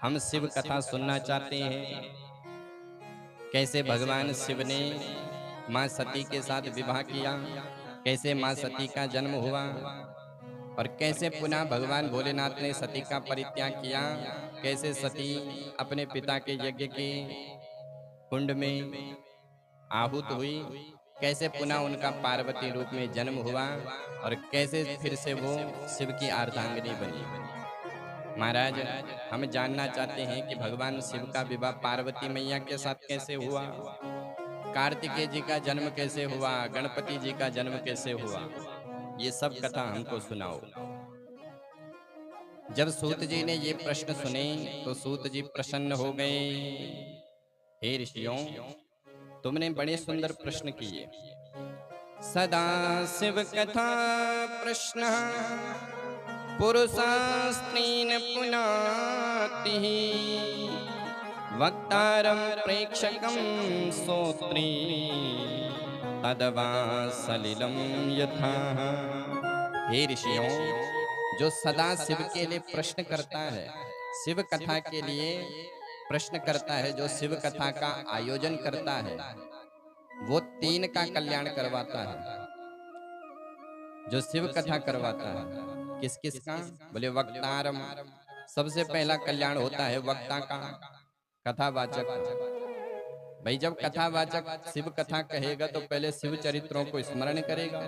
हम शिव कथा सुनना चाहते हैं। कैसे भगवान शिव ने माँ सती के साथ विवाह किया, कैसे माँ सती का जन्म हुआ और कैसे पुनः भगवान भोलेनाथ ने सती का परित्याग किया, कैसे सती अपने पिता के यज्ञ के कुंड में आहूत हुई, कैसे पुनः उनका पार्वती रूप में जन्म हुआ और कैसे फिर से वो शिव की अर्धांगिनी बनी। महाराज, हम जानना चाहते हैं कि भगवान शिव का विवाह पार्वती मैया के साथ कैसे हुआ, कार्तिकेय जी का जन्म कैसे हुआ, गणपति जी का जन्म कैसे हुआ, ये सब कथा हमको सुनाओ। जब सूत जी ने ये प्रश्न सुने तो सूत जी प्रसन्न हो गए। हे ऋषियों, तुमने बड़े सुंदर प्रश्न किए। सदा शिव कथा प्रश्न पुरुषास्त्रीन् पुनाति वक्तारं प्रेक्षकं श्रोत्री तदवा सलिलं यथा। हे ऋषियों, जो सदा शिव के लिए प्रश्न करता है, शिव कथा के लिए प्रश्न करता है, जो शिव कथा का आयोजन करता है, वो तीन का कल्याण करवाता है। जो शिव कथा करवाता है, किस किस का? बोले वक्तारम, सबसे पहला कल्याण होता है वक्ता का, कथावाचक का। भाई जब कथावाचक शिव कथा कहेगा तो पहले शिव चरित्रों को स्मरण करेगा,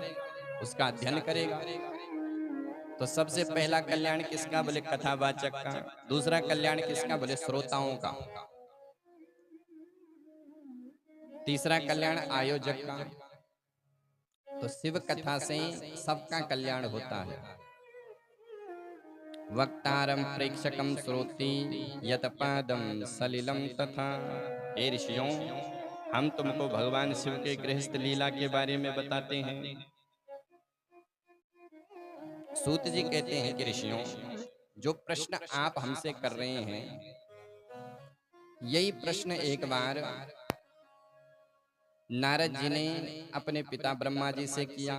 उसका अध्ययन करेगा। तो सबसे पहला कल्याण किसका? बोले कथावाचक का। दूसरा कल्याण किसका? बोले श्रोताओं का। तीसरा कल्याण आयोजक का। तो शिव कथा से सबका कल्याण होता है। वक्तारम प्रेक्षकम श्रोति यत पादम सलिलम तथा। हे ऋषियों, हम तुमको भगवान शिव के गृहस्थ लीला के बारे में बताते हैं। सूत जी कहते हैं कि ऋषियों, जो प्रश्न आप हमसे कर रहे हैं, यही प्रश्न एक बार नारद जी ने अपने पिता ब्रह्मा जी से किया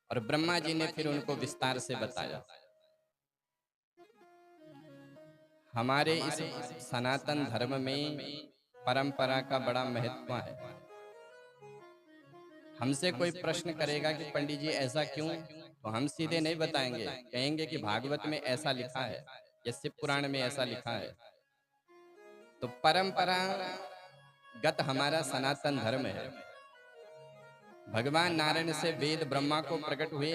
और ब्रह्मा जी ने फिर उनको विस्तार से बताया। हमारे इस सनातन धर्म में परंपरा का बड़ा महत्व है। हमसे कोई प्रश्न करेगा कि पंडित जी ऐसा क्यों, तो हम सीधे नहीं बताएंगे, कहेंगे कि भागवत में ऐसा लिखा है या शिव पुराण में ऐसा लिखा है। तो परंपरागत हमारा सनातन धर्म है। भगवान नारायण से वेद ब्रह्मा को प्रकट हुए,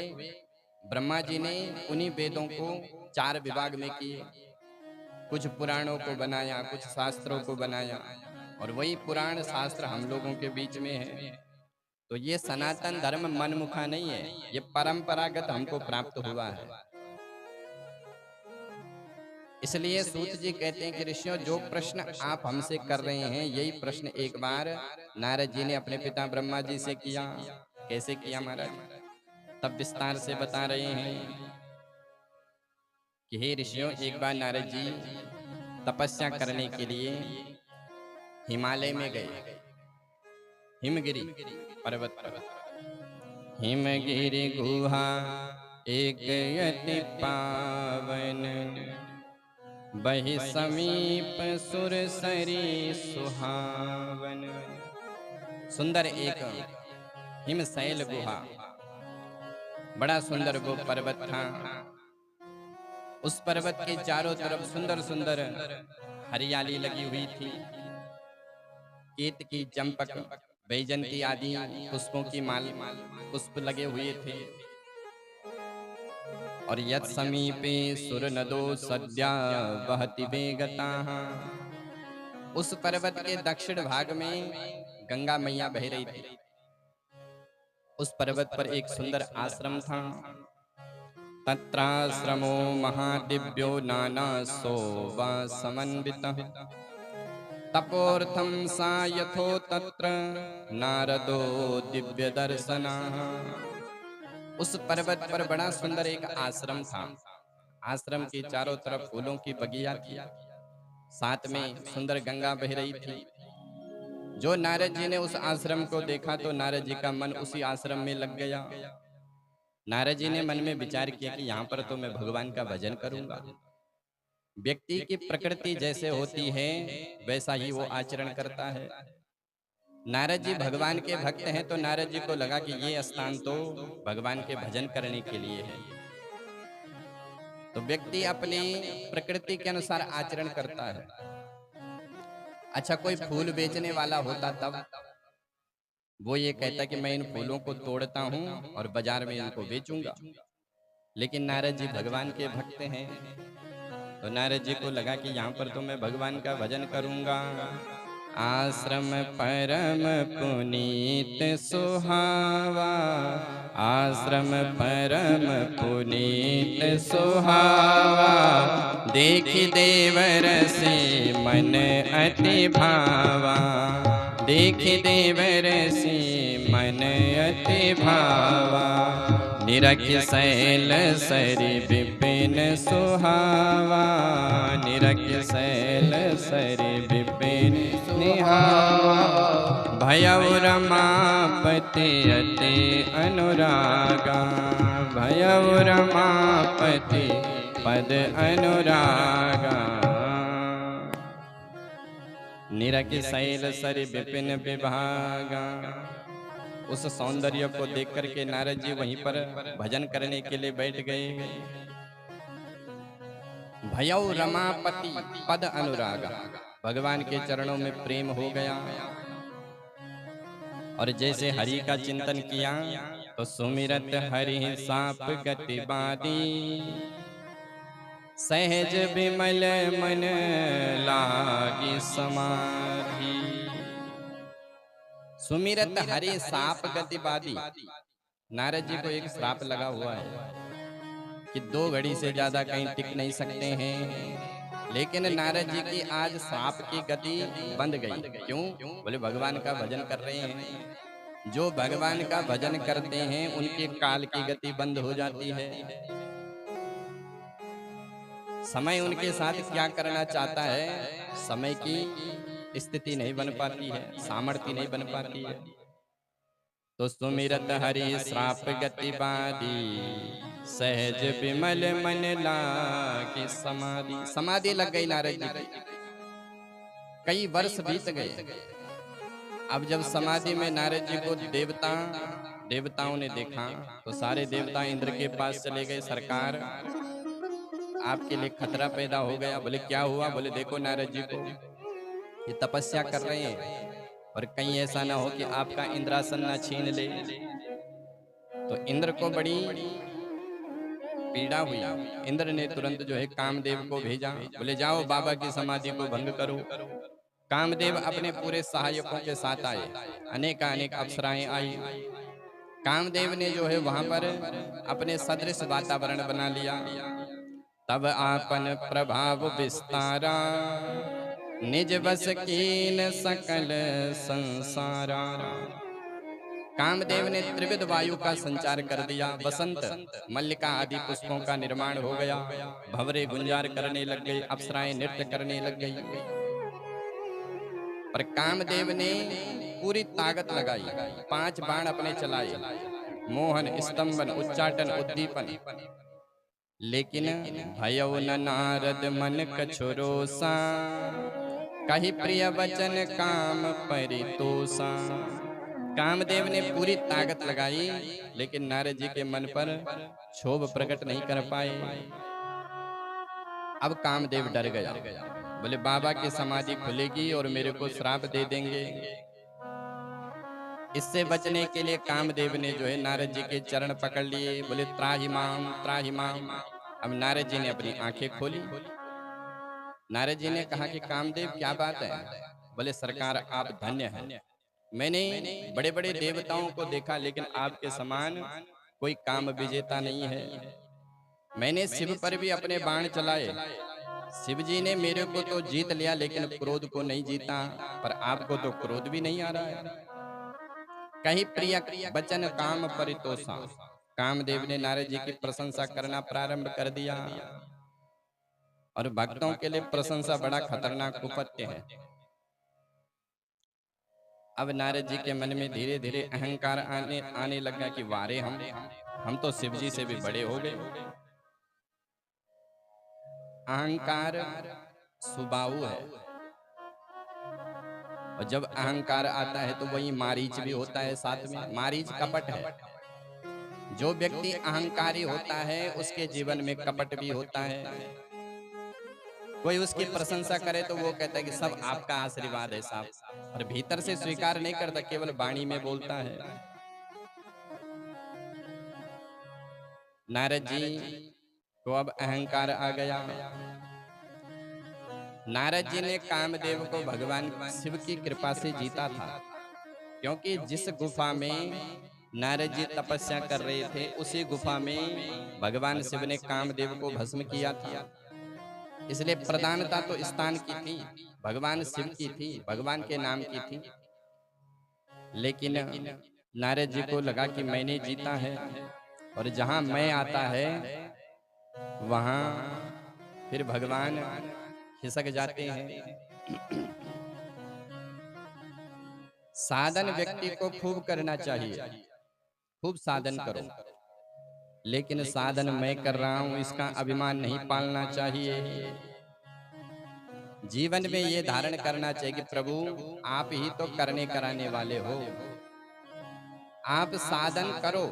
ब्रह्मा जी ने उन्हीं वेदों को 4 विभाग में किए, कुछ पुराणों को बनाया, कुछ शास्त्रों को बनाया और वही पुराण शास्त्र हम लोगों के बीच में है। तो ये सनातन धर्म मनमुखा नहीं है, ये परंपरागत हमको प्राप्त हुआ है। इसलिए सूत जी कहते हैं कि ऋषियों, जो प्रश्न आप हमसे कर रहे हैं, यही प्रश्न एक बार नारद जी ने अपने पिता ब्रह्मा जी से किया। कैसे किया महाराज? तब विस्तार से बता रहे हैं कि हे ऋषियों, एक बार नारद जी तपस्या करने के लिए हिमालय में गए, हिमगिरी पर्वत पर। हिमगिरि गुहा एक अति पावन, बहि समीप सुरसरी सुहावन। सुंदर एक हिमशैल गुहा, बड़ा सुंदर वो पर्वत था। उस पर्वत के चारों तरफ सुंदर सुंदर हरियाली लगी हुई थी। केतकी, चंपक, बैजंती आदि पुष्पों की माल पुष्प लगे हुए थे। और यत् समीपे सुरनदो सद्या वहति वेगताः। उस पर्वत के दक्षिण भाग में गंगा मैया बह रही थी। उस पर्वत पर एक सुंदर आश्रम था। तत्राश्रमो महादिव्यो नाना शोभा समन्वितः। तपोर्थं सायथो तत्र नारदो दिव्य दर्शनः। उस पर्वत पर बड़ा सुंदर एक आश्रम था। आश्रम के चारों तरफ फूलों की बगिया थी, साथ में सुंदर गंगा बह रही थी। जो नारद जी ने उस आश्रम को देखा तो नारद जी का मन उसी आश्रम में लग गया। नारद जी ने मन में विचार किया कि यहाँ पर तो मैं भगवान का भजन करूंगा, व्यक्ति की प्रकृति जैसे होती है वैसा ही वो आचरण करता है। नारद जी भगवान के भक्त हैं, तो नारद जी को लगा कि ये स्थान तो भगवान के भजन करने के लिए है। तो व्यक्ति अपनी प्रकृति के अनुसार आचरण करता है। अच्छा, कोई फूल बेचने वाला होता तब वो ये कहता कि मैं इन फूलों को तोड़ता हूँ और बाजार में इनको बेचूंगा। लेकिन नारद जी भगवान के भक्त हैं, तो नारद जी को लगा कि यहाँ पर तो मैं भगवान का भजन करूंगा। आश्रम परम पुनीत सुहावा, आश्रम परम पुनीत सुहावा, देखि देवर से मन अति भावा, देखि देवर से मन अति भावा, निरखि शैल सरि विपिन सुहावा, निरखि शैल सरि विपिन निहावा, भयउ रमापति अति अनुरागा, भयउ रमापति पद अनुरागा, निरखि शैल सरि विपिन विभागा। उस सौंदर्य को देख करके नारद जी वहीं पर भजन करने के लिए बैठ गए। भयउ रमापति पद अनुरागा, भगवान के चरणों में प्रेम हो गया। और जैसे हरि का चिंतन किया तो सुमिरत हरि साप गति बादी, सहज विमल मन लागी समाधि। सुमिरत हरि साप गतिवादी, नारद जी को एक श्राप लगा हुआ है कि 2 घड़ी से ज्यादा कहीं टिक नहीं सकते हैं। लेकिन नारद जी की आज श्राप की गति बंद गई। क्यों? बोले भगवान का भजन कर रहे हैं। जो भगवान का भजन करते हैं उनके काल की गति बंद हो जाती है। समय उनके साथ क्या करना चाहता है, समय की स्थिति नहीं बन पाती है, सामर्थ्य नहीं बन पाती है। तो सुमिरत हरि श्राप गति बादी, सहज विमल मन लागी समाधि। समाधि लग गई नारद जी की। कई वर्ष बीत गए। अब जब समाधि में नारद जी को देवताओं ने देखा तो सारे देवता इंद्र के पास चले गए। सरकार, आपके लिए खतरा पैदा हो गया। बोले क्या हुआ? बोले देखो नारद जी को, ये तपस्या कर रहे हैं और कहीं ऐसा ना हो कि आपका इंद्रासन ना छीन ले। तो इंद्र को बड़ी पीड़ा हुई। इंद्र ने तुरंत जो है कामदेव को भेजा। बोले जाओ बाबा की समाधि को भंग करो। कामदेव अपने पूरे सहायकों के साथ आए। अनेक अप्सराएं आई। कामदेव ने जो है वहां पर अपने सदृश वातावरण बना लिया। तब आपन प्रभाव विस्तारा, निज बस कीन सकल संसारा। कामदेव ने त्रिविध वायु का संचार कर दिया। बसंत, मल्लिका आदि पुष्पों का निर्माण हो गया। भंवरे गुंजार करने लग गए, अप्सराएं नृत्य करने लग गई। पर कामदेव ने पूरी ताकत लगाई। 5 बाण अपने चलाए, मोहन, स्तंभन, उच्चाटन, उद्दीपन। लेकिन भयउ न नारद मन कछु रोसा, कहि प्रिय वचन काम परितोषा। कामदेव ने पूरी ताकत लगाई, लेकिन नारद जी के मन पर क्षोभ प्रकट नहीं कर पाए। अब कामदेव डर गया। बोले बाबा की समाधि खुलेगी और मेरे को श्राप दे देंगे। इससे बचने के लिए कामदेव ने जो है नारद जी के चरण पकड़ लिए। बोले त्राहि माम, त्राहि माम। अब नारद जी ने अपनी आंखें खोली। नारद जी ने कहा कि कामदेव क्या बात है? बोले सरकार आप धन्य हैं। मैंने बड़े बड़े देवताओं को देखा, लेकिन आपके समान कोई काम विजेता नहीं है। मैंने शिव पर भी अपने बाण चलाए, शिव जी ने मेरे को तो जीत लिया, लेकिन क्रोध को नहीं जीता। पर आपको तो क्रोध भी नहीं आ रहा है। कहीं प्रिय वचन काम परितोषा। कामदेव ने नारद जी की प्रशंसा करना प्रारंभ कर दिया। और भक्तों के लिए प्रशंसा बड़ा खतरनाक कुपत्य है। अब नारद जी के मन में धीरे धीरे अहंकार आने लगा कि वारे हम तो शिव जी से भी बड़े हो गए। अहंकार सुबाऊ है, और जब अहंकार आता है तो वही मारीच भी होता है साथ में। मारीच कपट है। जो व्यक्ति अहंकारी होता है उसके जीवन में कपट भी होता है। कोई उसकी प्रशंसा करे तो वो कहता है कि सब आपका आशीर्वाद है साहब, और भीतर से स्वीकार नहीं करता, केवल वाणी में बोलता है। नारद जी को अब अहंकार आ गया। नारद जी ने कामदेव को भगवान शिव की कृपा से जीता था, क्योंकि जिस गुफा में नारद जी तपस्या कर रहे थे उसी गुफा में भगवान शिव ने कामदेव को भस्म किया था। इसलिए प्रधानता तो स्थान की थी, भगवान शिव की थी, भगवान के नाम की थी। लेकिन नारद जी को लगा कि मैंने जीता है, और जहां मैं आता है वहां फिर भगवान खिसक जाते हैं। साधन व्यक्ति को खूब करना चाहिए, खूब साधन करो, लेकिन साधन मैं कर रहा हूं इसका अभिमान नहीं पालना चाहिए। जीवन में ये धारण करना चाहिए कि प्रभु आप ही तो करने कराने वाले हो। आप साधन करो,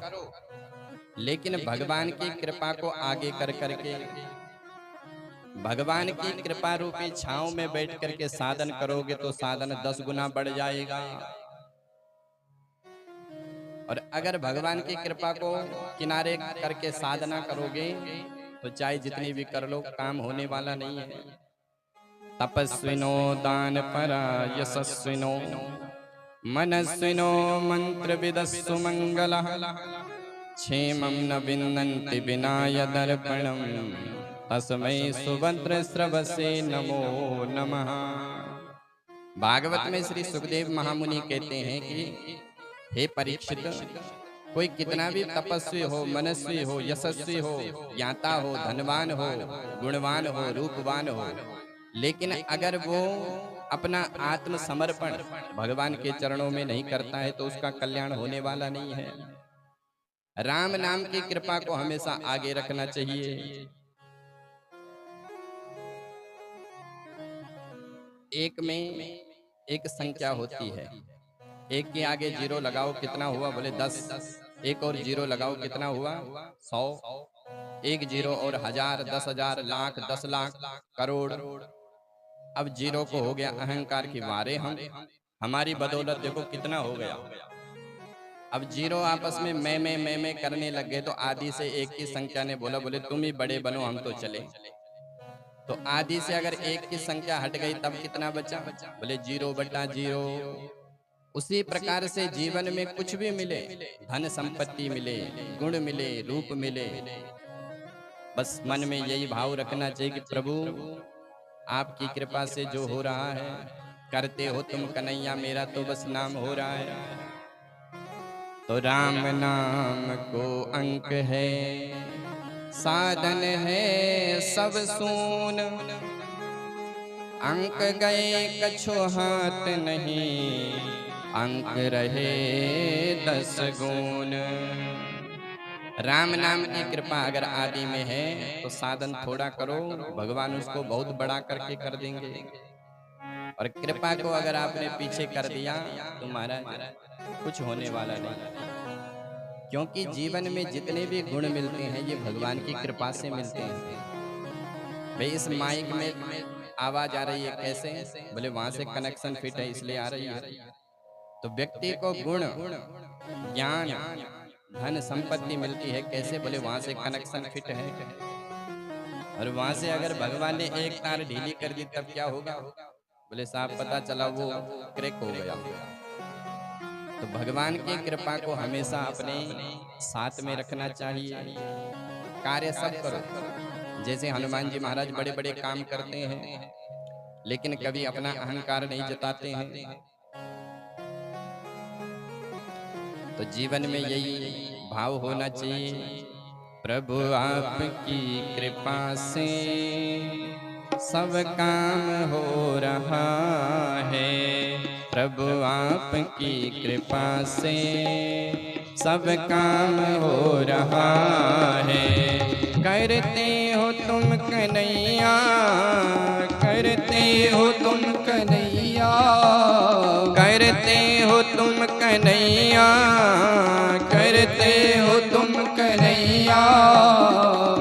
लेकिन भगवान की कृपा को आगे कर करके, भगवान की कृपा रूपी छांव में बैठ करके साधन करोगे तो साधन 10 गुना बढ़ जाएगा। और अगर भगवान की कृपा को किनारे करके साधना करोगे तो चाहे जितनी भी कर लो काम होने वाला नहीं है। तपस्विनो दान परा यशस्विनो मनस्विनो मंत्र विदस्सु मंगलः क्षेमं न विन्दन्ति विनाय दर्पणम् तस्मै सुभद्र स्रवसे नमो नमः। भागवत में श्री सुखदेव महामुनि कहते हैं कि हे परीक्षित, कोई कितना भी तपस्वी हो, मनस्वी हो, यशस्वी हो, ज्ञाता हो, धनवान हो, गुणवान हो, रूपवान हो, लेकिन अगर वो अपना आत्मसमर्पण भगवान के चरणों में नहीं करता है तो उसका कल्याण होने वाला नहीं है। राम नाम की कृपा को हमेशा आगे रखना चाहिए। एक में एक संख्या होती है, एक के आगे जीरो लगाओ कितना हुआ, बोले 10, एक और जीरो लगाओ कितना हुआ 100, एक जीरो और 1000, 10,000, लाख, 10 लाख, करोड़। अब जीरो को हो गया अहंकार की मारे हम, हमारी बदौलत देखो कितना हो गया। अब जीरो आपस में मैं करने लग गए तो आदि से एक की संख्या ने बोला, बोले तुम ही बड़े बनो हम तो चले। तो आदि से अगर एक की संख्या हट गई तब कितना बचा, बोले 0/0। उसी प्रकार से जीवन में कुछ भी मिले, धन संपत्ति मिले, गुण मिले, रूप मिले, बस मन में यही भाव रखना चाहिए कि प्रभु आपकी कृपा से जो हो रहा है करते हो तुम कन्हैया, मेरा तो बस नाम हो रहा है। तो राम नाम को अंक है, साधन है सब सून, अंक गए कछु हाथ नहीं, अंक रहे 10 गुण। राम नाम की कृपा अगर आदि में है तो साधन थोड़ा करो, भगवान उसको बहुत बड़ा करके कर देंगे। और कृपा को अगर आपने पीछे कर दिया तो महाराज कुछ होने वाला नहीं, क्योंकि जीवन में जितने भी गुण मिलते हैं ये भगवान की कृपा से मिलते हैं। भाई इस माइक में आवाज आ रही है कैसे, बोले वहां से कनेक्शन फिट है इसलिए आ रही है। तो व्यक्ति को गुण, ज्ञान, धन संपत्ति मिलती है कैसे, बोले वहां से कनेक्शन फिट है। और वहां से अगर भगवान ने एक तार ढीली कर दी तब क्या होगा, बोले साहब पता चला वो क्रैक हो गया। तो भगवान की कृपा को हमेशा अपने साथ में रखना चाहिए। कार्य सब करो, जैसे हनुमान जी महाराज बड़े बड़े काम करते हैं लेकिन कभी अपना अहंकार नहीं जताते हैं। तो जीवन में यही भाव होना चाहिए, प्रभु आपकी कृपा से सब काम हो रहा है, प्रभु आपकी कृपा से सब काम हो रहा है। करते हो तुम कन्हैया, करते हो तुम कन्हैया, करते हो तुम कन्हैया, करते हो तुम कन्हैया।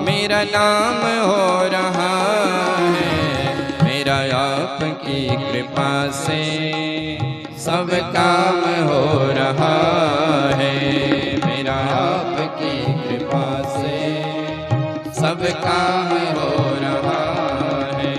मेरा नाम हो रहा है, मेरा आपकी कृपा से सब काम हो रहा है। मेरा आपकी कृपा से सब काम हो रहा है।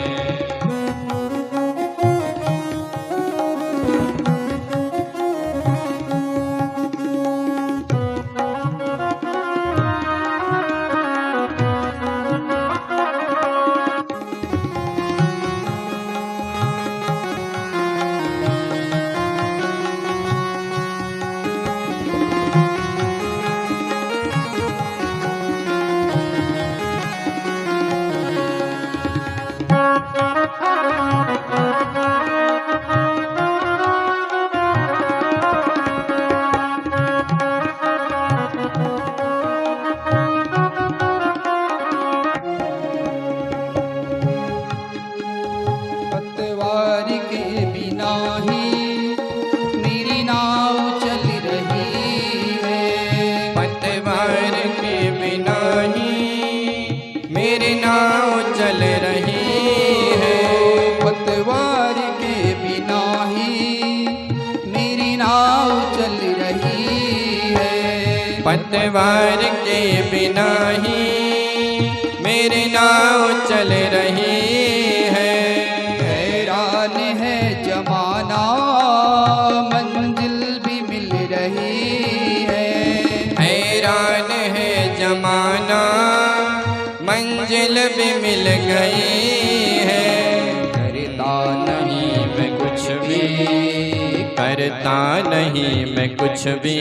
पतवार के बिना ही मेरी नाव चल रही है। पतवार के बिना ही मेरी नाव चल रही है। पतवार के बिना ही मेरी नाव चल रही है। पतवार के बिना ही मेरी नाव चल रही है। हैरान है जमाना, मंजिल भी मिल रही है। हैरान है जमाना, मंजिल भी मिल गई है। करता नहीं मैं कुछ भी, करता नहीं मैं कुछ भी,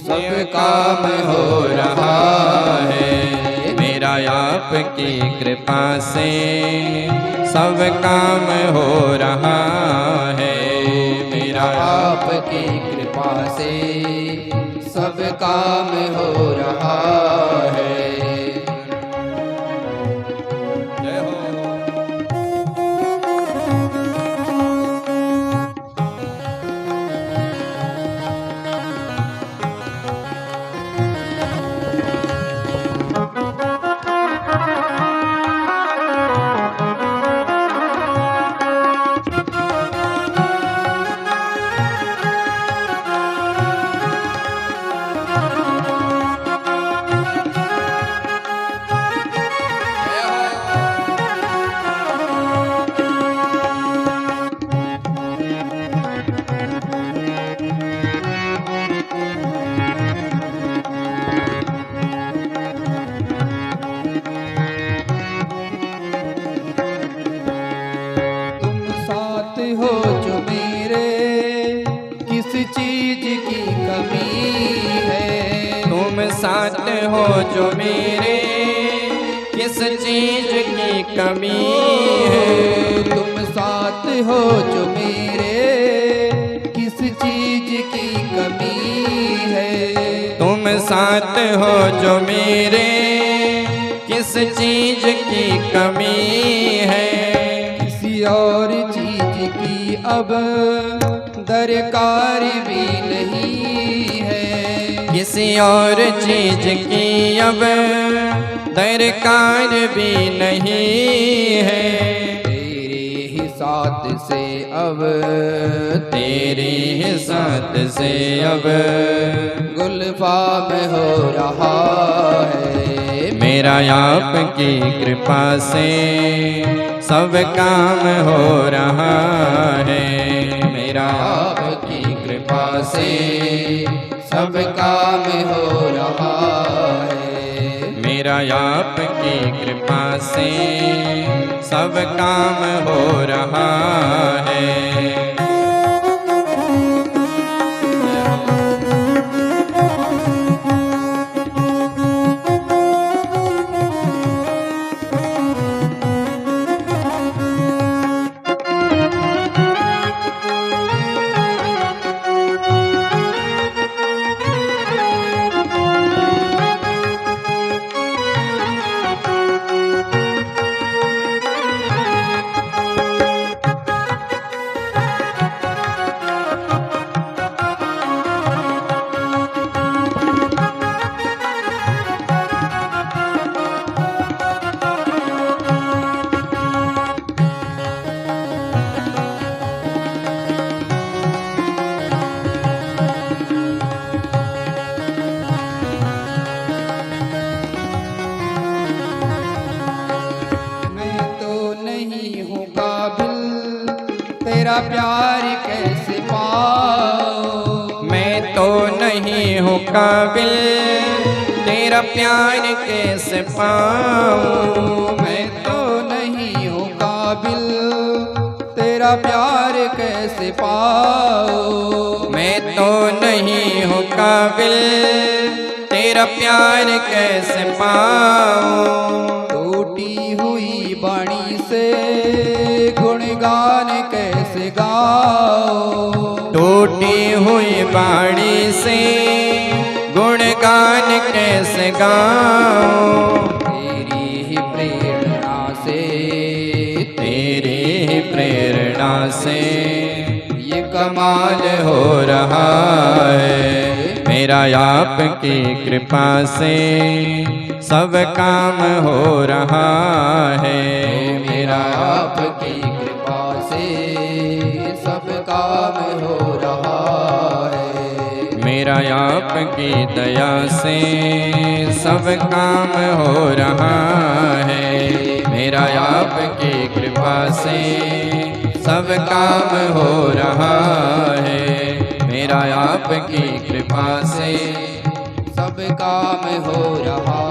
सब काम हो रहा है। मेरा आपकी कृपा से सब काम हो रहा है। मेरा आपकी कृपा से सब काम हो रहा है। जय हो। तुम साथ हो जो मेरे, किस चीज की कमी है। तुम साथ हो जो मेरे, किस चीज की कमी है। तुम साथ हो जो मेरे, किस चीज की कमी है। तुम साथ हो जो मेरे, किस चीज की कमी है। किसी और चीज की अब दरकार भी नहीं है। किसी और चीज की अब दरकार भी नहीं है। तेरे ही साथ से अब, तेरी ही साथ से अब गुलफाम हो रहा है। मेरा आपकी कृपा से सब काम हो रहा है। मेरा आपकी कृपा से सब काम हो रहा है। मेरा आपकी कृपा से सब काम हो रहा है। तेरा प्यार कैसे पाऊं। मैं तो नहीं हूँ काबिल तेरा प्यार कैसे पाऊं। मैं तो नहीं हूँ काबिल तेरा प्यार कैसे पाऊं। मैं तो नहीं हूँ काबिल तेरा प्यार कैसे पाऊं। टूटी हुई बाणी से गुणगान कैसे गाऊं। टूटी हुई बाणी से गुणगान कैसे गाऊं। तेरी ही प्रेरणा से तेरी ही प्रेरणा से ये कमाल हो रहा है। मेरा आपकी कृपा से सब काम हो रहा है। मेरा आपकी कृपा से सब काम हो रहा है। मेरा आपकी दया से सब काम हो रहा है। मेरा आपकी कृपा से सब काम हो रहा है। मेरा आपकी कृपा से सब काम हो रहा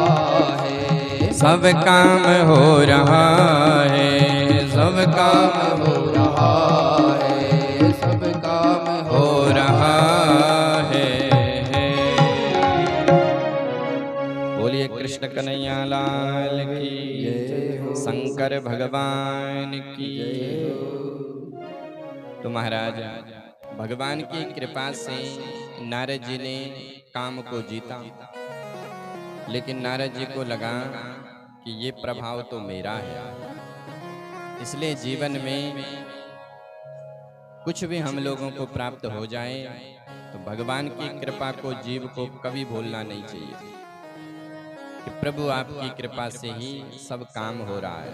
है। सब काम हो रहा है। सब काम हो रहा है। सब काम हो रहा है। बोलिए कृष्ण कन्हैया लाल की जय हो। शंकर भगवान की। तो महाराज भगवान की कृपा से नारद जी ने काम को जीता, लेकिन नारद जी को लगा कि ये प्रभाव तो मेरा है, इसलिए जीवन में कुछ भी हम लोगों को प्राप्त हो जाए तो भगवान की कृपा को जीव को कभी भूलना नहीं चाहिए कि प्रभु आपकी कृपा से ही सब काम हो रहा है।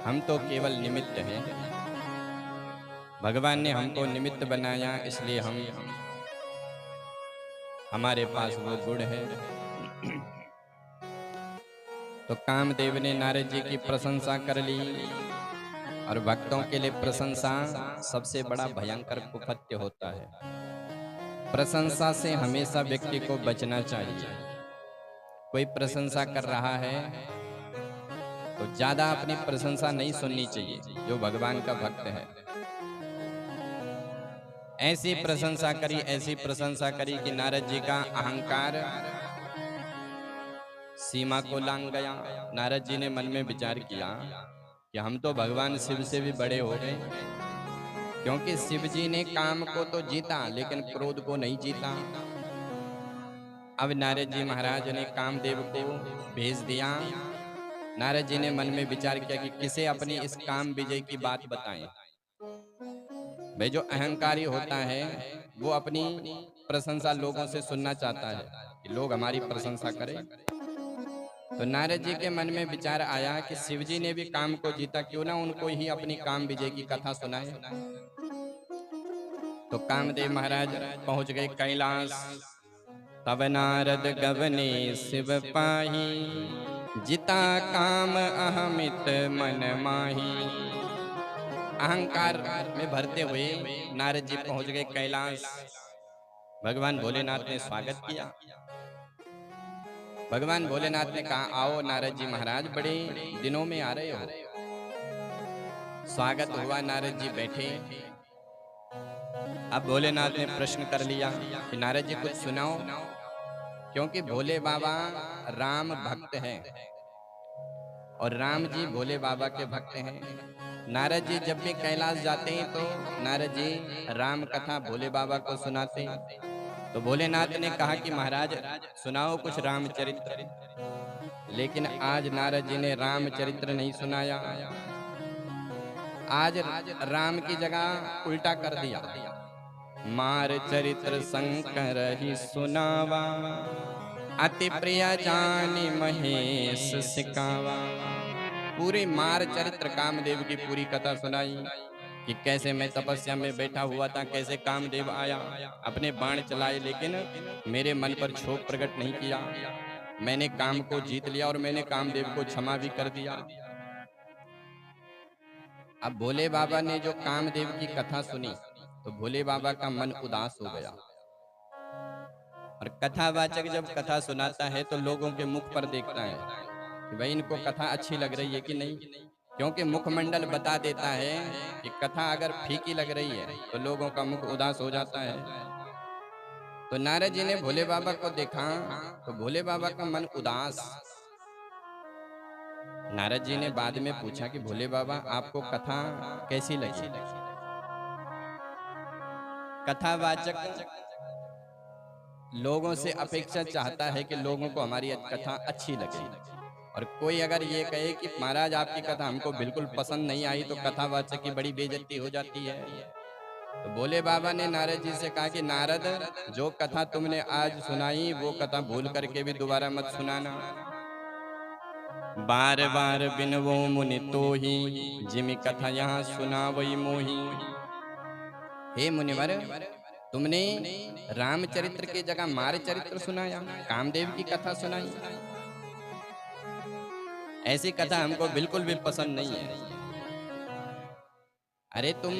हम तो केवल निमित्त हैं। भगवान ने हमको निमित्त बनाया, इसलिए हमारे पास वो गुण है। तो कामदेव ने नारद जी की प्रशंसा कर ली, और भक्तों के लिए प्रशंसा सबसे बड़ा भयंकर कुफत्य होता है। प्रशंसा से हमेशा व्यक्ति को बचना चाहिए। कोई प्रशंसा कर रहा है तो ज्यादा अपनी प्रशंसा नहीं सुननी चाहिए। जो भगवान का भक्त है, ऐसी प्रशंसा करी कि नारद जी का अहंकार सीमा को लांघ गया। नारद जी ने मन में विचार किया कि हम तो भगवान शिव से भी बड़े हो गए, क्योंकि शिव जी ने काम को तो जीता लेकिन क्रोध को नहीं जीता। अब नारद जी महाराज ने कामदेव को भेज दिया। नारद जी ने मन में विचार किया कि किसे अपनी इस काम विजय की बात बताएं। भाई जो अहंकारी होता है वो अपनी प्रशंसा लोगों से सुनना चाहता है कि लोग हमारी प्रशंसा करें। तो नारद जी के मन में विचार आया कि शिव जी ने भी काम को जीता, क्यों ना उनको ही अपनी काम विजय की कथा सुनाए। तो कामदेव महाराज पहुंच गए कैलाश। तब नारद गवने शिव पाही, जिता काम अहमित मन माही। अहंकार में भरते हुए नारद जी पहुंच गए कैलाश। भगवान भोलेनाथ ने स्वागत किया। भगवान भोलेनाथ ने कहा, आओ नारद जी महाराज, बड़े दिनों में आ रहे हो। स्वागत हुआ, नारद जी बैठे। अब भोलेनाथ ने प्रश्न कर लिया कि नारद जी कुछ सुनाओ, क्योंकि भोले बाबा राम भक्त हैं और राम जी भोले बाबा के भक्त हैं। नारद जी जब भी कैलाश जाते हैं तो नारद जी राम कथा भोले बाबा को सुनाते हैं। तो भोलेनाथ ने कहा कि महाराज सुनाओ कुछ रामचरित्र। लेकिन आज नारद जी ने रामचरित्र नहीं सुनाया। आज राम की जगह उल्टा कर दिया। मार चरित्र शंकर ही सुनावा, अति प्रिय जानी महेश सिकावा। पूरे मार चरित्र कामदेव की पूरी कथा सुनाई कि कैसे मैं तपस्या में बैठा हुआ था, कैसे कामदेव आया, अपने बाण चलाए, लेकिन मेरे मन पर क्षोभ प्रकट नहीं किया। मैंने काम को जीत लिया और मैंने कामदेव को क्षमा भी कर दिया। अब भोले बाबा ने जो कामदेव की कथा सुनी तो भोले बाबा का मन उदास हो गया। और कथावाचक जब कथा सुनाता है तो लोगों के मुख पर देखता है कि भाई इनको कथा अच्छी लग रही है कि नहीं, क्योंकि मुखमंडल बता देता है कि कथा अगर फीकी लग रही है तो लोगों का मुख उदास हो जाता है। तो नारद जी ने भोले बाबा को देखा तो भोले बाबा का मन उदास। नारद जी ने बाद में पूछा कि भोले बाबा आपको कथा कैसी लगी। कथावाचक लोगों से अपेक्षा चाहता है कि लोगों को हमारी कथा अच्छी लगे, और कोई अगर ये कहे कि महाराज आपकी कथा हमको बिल्कुल पसंद नहीं आई तो कथावाचक की बड़ी बेइज्जती हो जाती है। तो भोले बाबा ने नारद जी से कहा कि नारद, जो कथा तुमने आज सुनाई वो कथा भूल करके भी दोबारा मत सुनाना। बार बार बिनवो मुनि तो ही जिमि कथा यहाँ सुना वही मोही। हे मुनिवर, तुमने रामचरित्र की जगह मार चरित्र सुनाया, कामदेव की कथा सुनाई। ऐसी कथा हमको बिल्कुल भी पसंद नहीं है। अरे तुम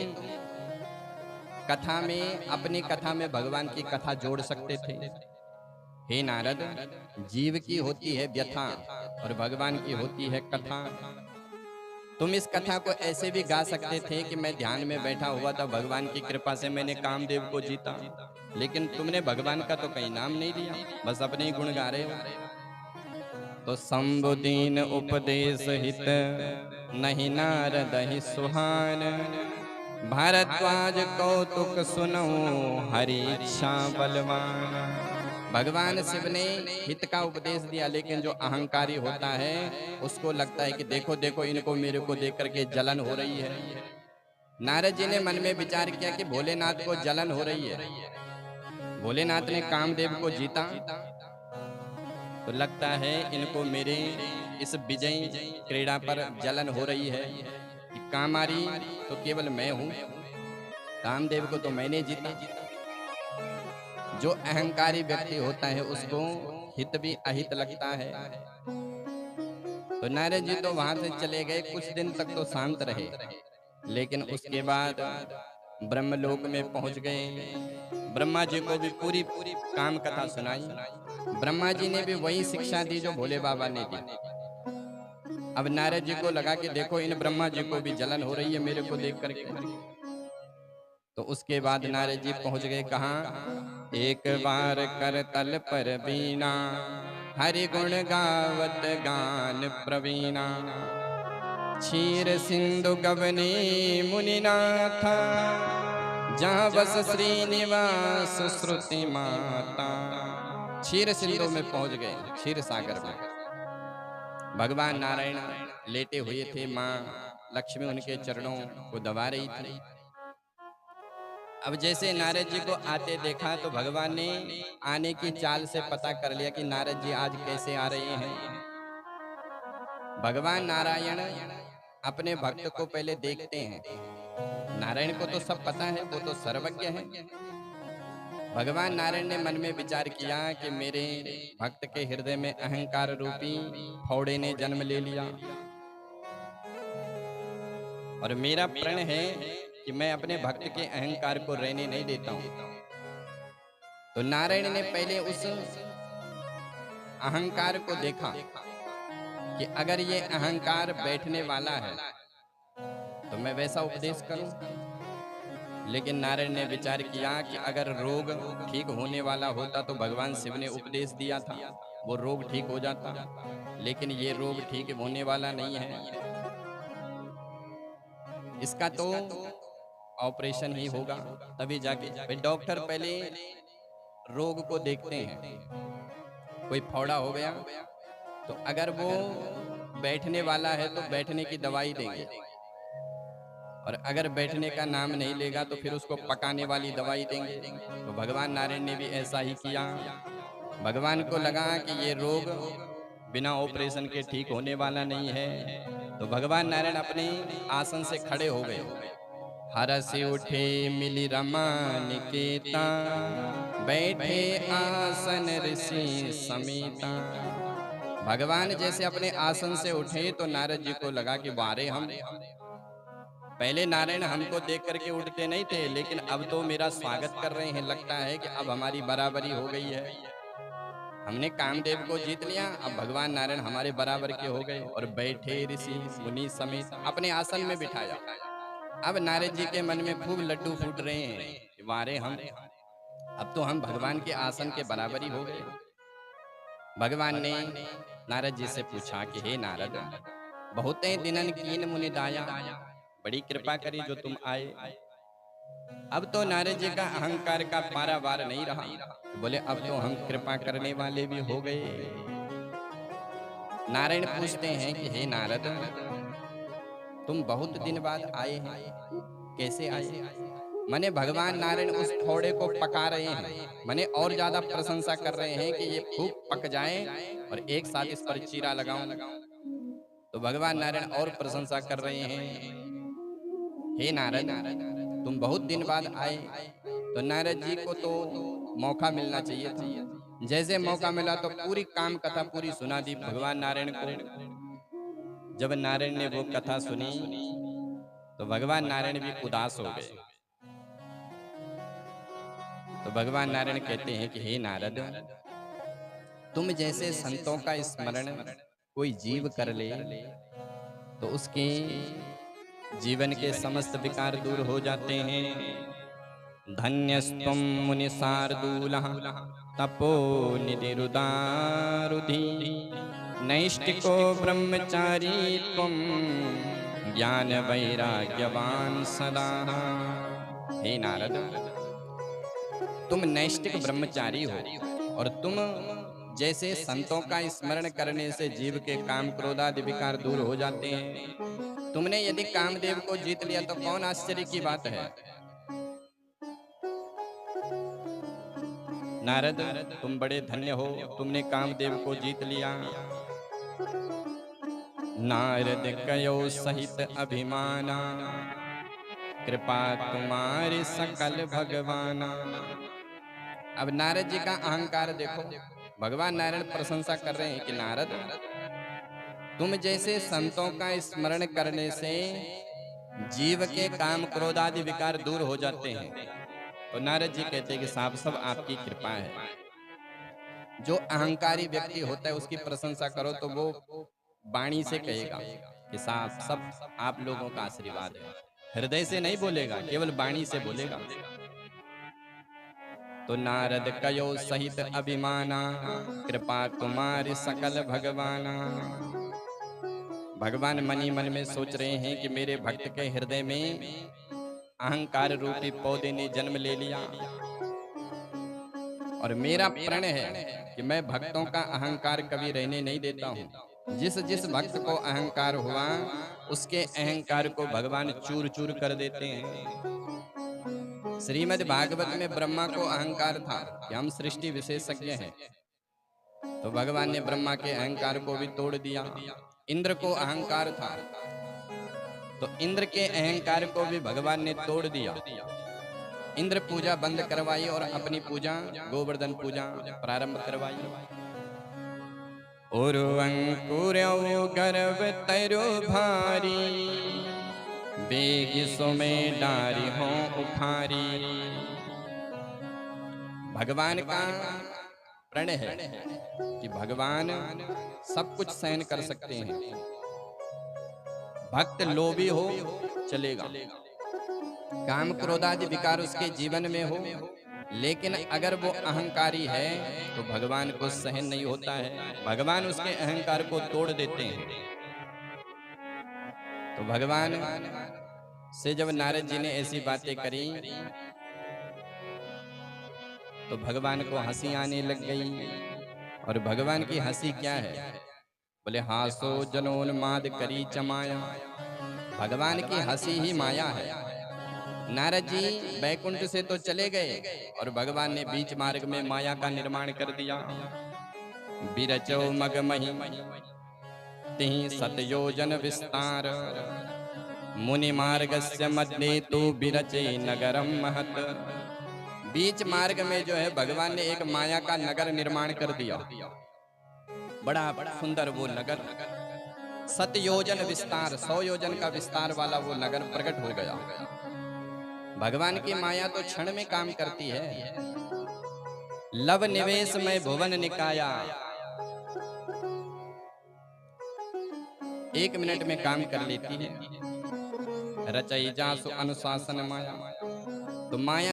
कथा में, अपनी कथा में भगवान की कथा जोड़ सकते थे। हे नारद, जीव की होती है व्यथा और भगवान की होती है कथा। तुम इस कथा को ऐसे भी गा सकते थे कि मैं ध्यान में बैठा हुआ था, भगवान की कृपा से मैंने कामदेव को जीता, लेकिन तुमने भगवान का तो कहीं नाम नहीं लिया, बस अपने ही गुण गा रहे हो। तो संबुदीन उपदेश हित नहीं नारद ही सुहान, भारद्वाज कौतुक सुनो हरि इच्छा बलवान। भगवान शिव ने हित का उपदेश दिया, लेकिन जो अहंकारी होता है उसको लगता है कि देखो देखो इनको मेरे को देख करके जलन हो रही है। नारद जी ने मन में विचार किया कि भोलेनाथ को जलन हो रही है, भोलेनाथ ने कामदेव को जीता, तो लगता है इनको मेरे इस विजय क्रीड़ा पर जलन हो रही है कि कामारी तो केवल मैं हूं, कामदेव को तो मैंने जीता। जो अहंकारी व्यक्ति होता है उसको हित भी अहित लगता है। तो नारद जी तो वहां से चले गए, कुछ दिन तक तो शांत रहे, लेकिन उसके बाद ब्रह्मलोक में पहुंच गए। ब्रह्मा जी को भी पूरी काम कथा सुनाई। ब्रह्मा जी ने भी वही शिक्षा दी जो भोले बाबा ने दी। अब नारद जी को लगा कि देखो इन ब्रह्मा जी को भी जलन हो रही है मेरे को देख करके। तो उसके बाद नारद जी पहुंच गए कहाँ? एक बार कर तल पर बीना, हरि गुण गावत गान प्रवीणा, क्षीर सिंधु गवनी मुनिनाथा, जहाँ बस श्रीनिवास श्रुति माता। क्षीर सिंधु में पहुंच गए, क्षीर सागर में। भगवान नारायण लेटे हुए थे, माँ लक्ष्मी उनके चरणों को दबा रही थी। अब जैसे नारद जी को आते देखा तो भगवान ने आने की चाल से पता कर लिया कि नारद जी आज कैसे आ रहे हैं। भगवान नारायण अपने भक्त को पहले देखते हैं। नारायण को तो सब पता है, वो तो सर्वज्ञ है। भगवान नारायण ने मन में विचार किया कि मेरे भक्त के हृदय में अहंकार रूपी फौड़े ने जन्म ले लिया, और मेरा प्रण है कि मैं अपने भक्त के अहंकार को रहने नहीं देता हूं। तो नारायण ने पहले उस अहंकार को देखा कि अगर ये अहंकार बैठने वाला है तो मैं वैसा उपदेश करूं। लेकिन नारायण ने विचार किया कि अगर रोग ठीक होने वाला होता तो भगवान शिव ने उपदेश दिया था, वो रोग ठीक हो जाता, लेकिन ये रोग ठीक होने वाला नहीं है, इसका तो ऑपरेशन ही होगा तभी जाके। डॉक्टर पहले रोग को देखते हैं। कोई फोड़ा हो गया तो अगर वो बैठने वाला है तो बैठने की दवाई देंगे, और अगर बैठने का नाम नहीं लेगा तो फिर उसको पकाने वाली दवाई देंगे। तो भगवान नारायण ने भी ऐसा ही किया। भगवान को लगा कि ये रोग बिना ऑपरेशन के ठीक होने वाला नहीं है, तो भगवान नारायण अपने आसन से खड़े हो गए। हरसि उठे मिली रमा निकेता, बैठे आसन ऋषि समेता। भगवान जैसे अपने आसन से उठे तो नारद जी को लगा कि वारे हम पहले नारायण हमको देख करके उठते नहीं थे, लेकिन अब तो मेरा स्वागत कर रहे हैं। लगता है कि अब हमारी बराबरी हो गई है। हमने कामदेव को जीत लिया, अब भगवान नारायण हमारे बराबर के हो गए और बैठे ऋषि मुनि समेत अपने आसन में बिठाया। अब नारद जी के मन में खूब लड्डू फूट रहे हैं कि वारे हम, अब तो हम भगवान के आसन के बराबरी हो गए। भगवान ने नारद जी से पूछा कि हे नारद, बहुत दिनन कीन मुनि दाया, बड़ी कृपा करी जो तुम आए। अब तो नारद जी का अहंकार का पारावार नहीं रहा। बोले अब तो हम कृपा करने वाले भी हो गए। नारायण पूछते हैं कि हे नारद, तुम बहुत दिन बाद आए हैं, कैसे आए? माने भगवान नारायण उस थोड़े को पका रहे हैं, माने और ज्यादा प्रशंसा कर रहे हैं कि ये खूब पक जाए और एक साथ इस पर चीरा लगाऊं। तो भगवान नारायण और प्रशंसा कर रहे हैं, हे नारद, तुम बहुत दिन बाद आए। तो नारद जी को तो मौका मिलना चाहिए था। जैसे मौका मिला तो पूरी काम कथा पूरी सुना दी भगवान नारायण को। जब नारायण ने वो कथा सुनी तो भगवान नारायण भी उदास हो गए। तो भगवान नारायण कहते हैं कि हे नारद, तुम जैसे संतों का स्मरण कोई जीव कर ले तो उसके जीवन के समस्त विकार दूर हो जाते हैं। धन्यस्त्वं मुनि शार्दूलः तपो निधिरुदारुधि, नैष्टिको ब्रह्मचारी त्वं ज्ञान वैराग्यवान सदा। हे नारद, तुम नैष्टिक ब्रह्मचारी हो और तुम जैसे संतों का स्मरण करने से जीव के काम क्रोधादि विकार दूर हो जाते हैं। तुमने यदि कामदेव को जीत लिया तो कौन आश्चर्य की बात है। नारद, तुम बड़े धन्य हो, तुमने कामदेव को जीत लिया। नारद कयो सहित अभिमाना, कृपा तुम्हारी सकल भगवाना। अब नारद जी का अहंकार देखो। भगवान नारायण प्रशंसा कर रहे हैं कि नारद, तुम जैसे संतों का स्मरण करने से जीव के काम क्रोध आदि विकार दूर हो जाते हैं। तो नारद जी कहते हैं कि साहब सब आपकी कृपा है। जो अहंकारी व्यक्ति होता है उसकी प्रशंसा करो तो वो वाणी से कहेगा कि साहब सब आप लोगों का आशीर्वाद है। हृदय से नहीं बोलेगा, केवल वाणी से बोलेगा। तो नारद कयो सहित अभिमाना, कृपा तुम्हारी सकल भगवाना। भगवान मनी मन में सोच रहे हैं कि मेरे भक्त के हृदय में अहंकार रूपी पौधे ने जन्म ले लिया और मेरा प्रण है कि मैं भक्तों का अहंकार कभी रहने नहीं देता हूँ। जिस जिस भक्त को अहंकार हुआ उसके अहंकार को भगवान चूर चूर कर देते हैं। श्रीमद् भागवत में ब्रह्मा को अहंकार था कि हम सृष्टि विशेषज्ञ हैं, तो भगवान ने ब्रह्मा के अहंकार को भी तोड़ दिया। इंद्र को अहंकार था तो इंद्र के अहंकार को भी भगवान ने तोड़ दिया। इंद्र पूजा बंद करवाई और अपनी पूजा गोवर्धन पूजा प्रारंभ करवाई। और अंकुर्यो गर्भ तरो भारी, बेग सुमे डारी हो उखारी। भगवान का प्रण है कि भगवान सब कुछ सहन कर सकते हैं। भक्त लोभी हो चलेगा, काम क्रोधादि विकार उसके जीवन में हो, लेकिन अगर वो अहंकारी है तो भगवान को सहन नहीं होता है। भगवान उसके अहंकार को तोड़ देते हैं। तो भगवान से जब नारद जी ने ऐसी बातें करी तो भगवान को हंसी आने लग गई। और भगवान की हंसी क्या है? बोले हासो जनोन्माद करी चमाया। भगवान की हंसी ही माया है। नारद जी बैकुंठ से तो चले गए और भगवान ने बीच मार्ग में माया का निर्माण कर दिया। बिरचो मगमहि तिहि सतयोजन विस्तार, मुनि मार्गस्य मध्ये तु बिरचे नगरम महत। बीच मार्ग में जो है भगवान ने एक माया का नगर निर्माण कर दिया। बड़ा सुंदर वो नगर सत योजन विस्तार, 100 योजन का विस्तार वाला वो नगर प्रकट हो गया। भगवान की माया तो क्षण में काम करती है। लव निवेश में भुवन निकाया, 1 मिनट में काम कर लेती है। रचई जासु अनुशासन माया, तो माया